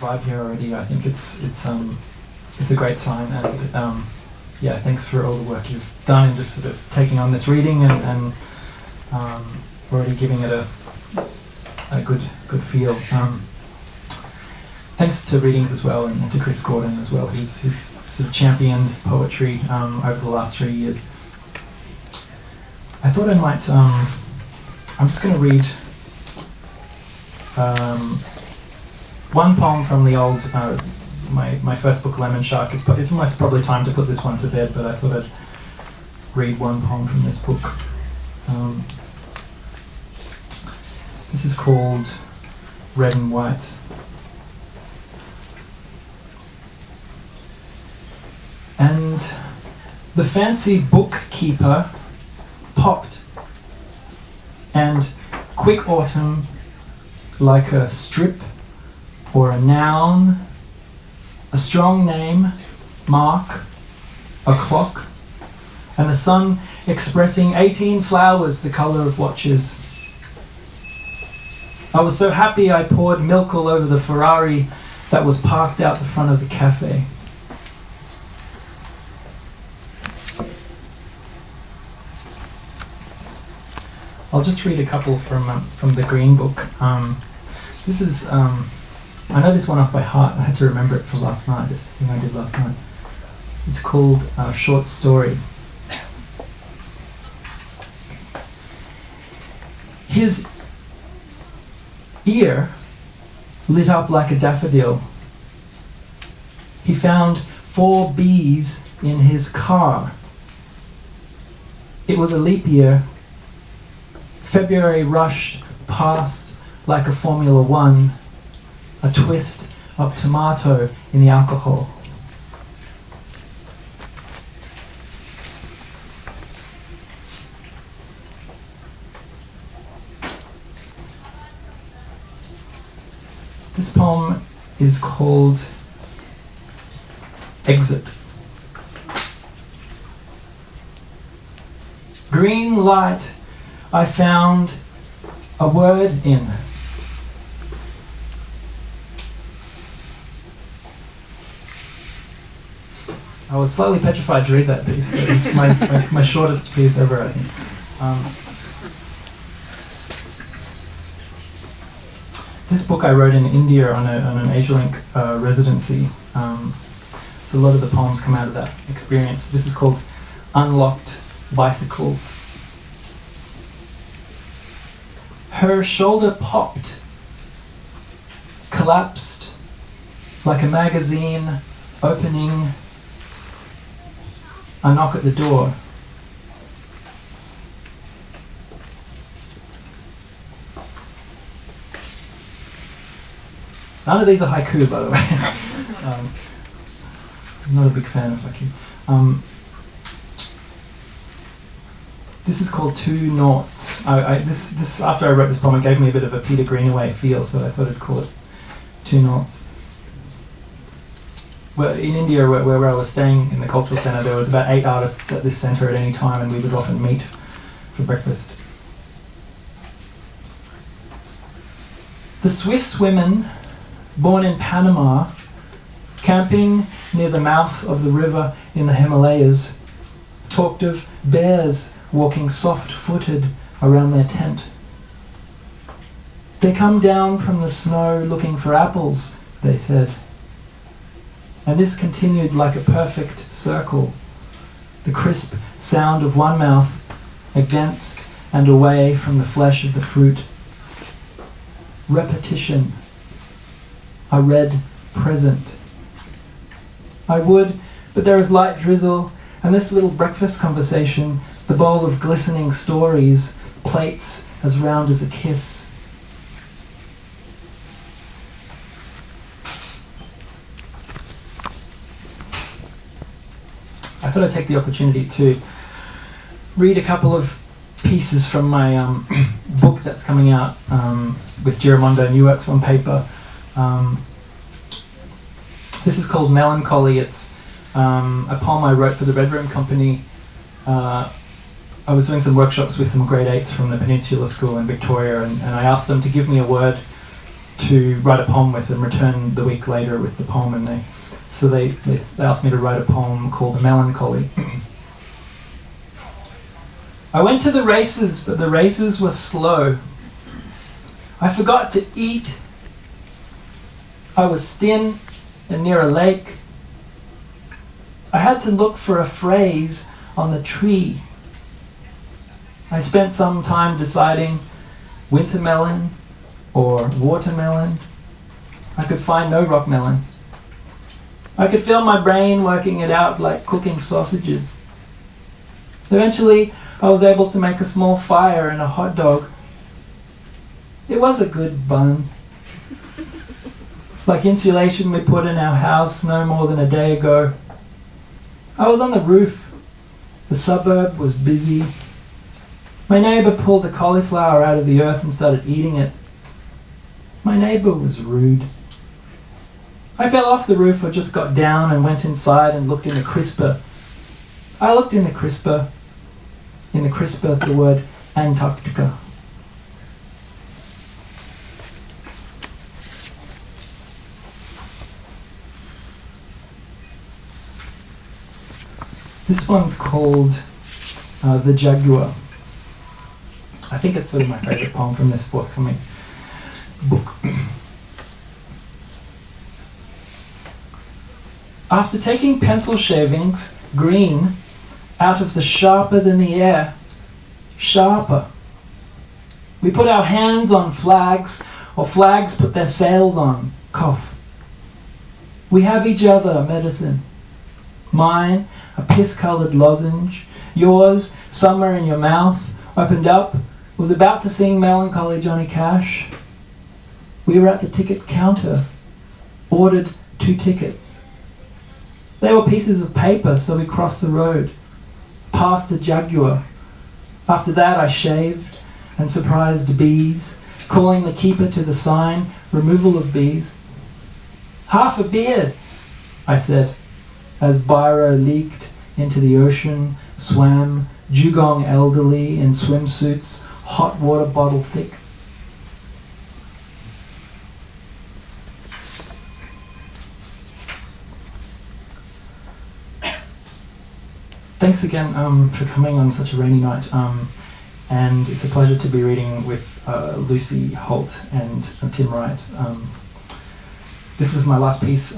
vibe here already. I think it's a great sign, and yeah, thanks for all the work you've done in just sort of taking on this reading and already giving it a good feel. Thanks to Readings as well, and to Chris Gordon as well, who's sort of championed poetry over the last 3 years. I thought I might. I'm just going to read one poem from the old. My first book, Lemon Shark. It's almost probably time to put this one to bed, but I thought I'd read one poem from this book. This is called Red and White. And the fancy bookkeeper popped, and quick autumn, like a strip or a noun, a strong name, mark, a clock, and the sun expressing 18 flowers the colour of watches. I was so happy I poured milk all over the Ferrari that was parked out the front of the cafe. I'll just read a couple from the Green Book. This is, I know this one off by heart. I had to remember it for last night, this thing I did last night. It's called Short Story. His ear lit up like a daffodil. He found 4 bees in his car. It was a leap year. February rushed past like a Formula One, a twist of tomato in the alcohol. This poem is called Exit. Green light I found a word in. I was slightly petrified to read that piece, but it's my shortest piece ever, I think. This book I wrote in India on an AsiaLink residency, so a lot of the poems come out of that experience. This is called Unlocked Bicycles. Her shoulder popped, collapsed like a magazine opening. I knock at the door. None of these are haiku, by the way. I'm not a big fan of haiku. This is called Two Noughts. This after I wrote this poem, it gave me a bit of a Peter Greenaway feel, so I thought I'd call it Two Noughts. Well, in India, where I was staying in the cultural centre, there was about 8 artists at this centre at any time, and we would often meet for breakfast. The Swiss women, born in Panama, camping near the mouth of the river in the Himalayas, talked of bears walking soft-footed around their tent. They come down from the snow looking for apples, they said. And this continued like a perfect circle, the crisp sound of one mouth against and away from the flesh of the fruit. Repetition, a red present. I would, but there is light drizzle, and this little breakfast conversation, the bowl of glistening stories, plates as round as a kiss. I thought I'd take the opportunity to read a couple of pieces from my book that's coming out with Giramondo Neworks on paper. This is called Melancholy. It's a poem I wrote for the Red Room Company. I was doing some workshops with some grade 8s from the Peninsula School in Victoria, and I asked them to give me a word to write a poem with and return the week later with the poem, and they asked me to write a poem called Melancholy. I went to the races, but the races were slow. I forgot to eat. I was thin and near a lake. I had to look for a phrase on the tree. I spent some time deciding winter melon or watermelon. I could find no rock melon. I could feel my brain working it out like cooking sausages. Eventually, I was able to make a small fire and a hot dog. It was a good bun. Like insulation we put in our house no more than a day ago. I was on the roof. The suburb was busy. My neighbour pulled the cauliflower out of the earth and started eating it. My neighbour was rude. I fell off the roof or just got down and went inside and looked in the crisper. I looked in the crisper. In the crisper, the word Antarctica. This one's called The Jaguar. I think it's sort of my favourite poem from this forthcoming book. After taking pencil shavings, green, out of the sharper than the air, sharper, we put our hands on flags, or flags put their sails on, cough. We have each other, medicine. Mine, a piss-coloured lozenge. Yours, summer in your mouth, opened up, was about to sing Melancholy Johnny Cash. We were at the ticket counter, ordered 2 tickets. They were pieces of paper, so we crossed the road, past a Jaguar. After that I shaved and surprised bees, calling the keeper to the sign, removal of bees. Half a beard, I said, as Biro leaked into the ocean, swam, dugong elderly in swimsuits, hot water bottle thick. Thanks again for coming on such a rainy night, and it's a pleasure to be reading with Lucy Holt and Tim Wright. This is my last piece.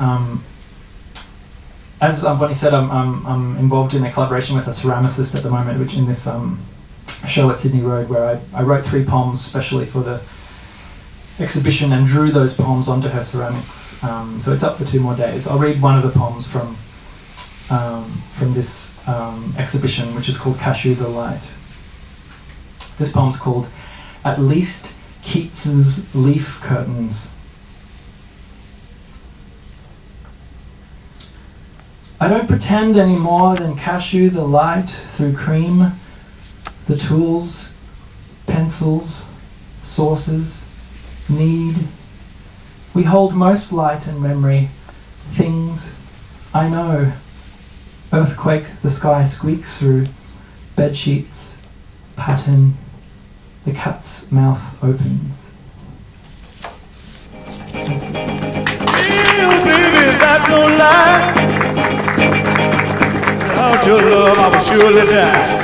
As Bonnie said, I'm involved in a collaboration with a ceramicist at the moment, which in this show at Sydney Road, where I wrote 3 poems specially for the exhibition and drew those poems onto her ceramics. So it's up for 2 more days. I'll read one of the poems from this exhibition, which is called Cashew the Light. This poem's called At Least Keats's Leaf Curtains. I don't pretend any more than cashew the light through cream, the tools, pencils, sources, need. We hold most light and memory, things I know. Earthquake, the sky squeaks through, bed sheets, pattern, the cat's mouth opens. Real baby, that's no lie. Without your love, I would surely die.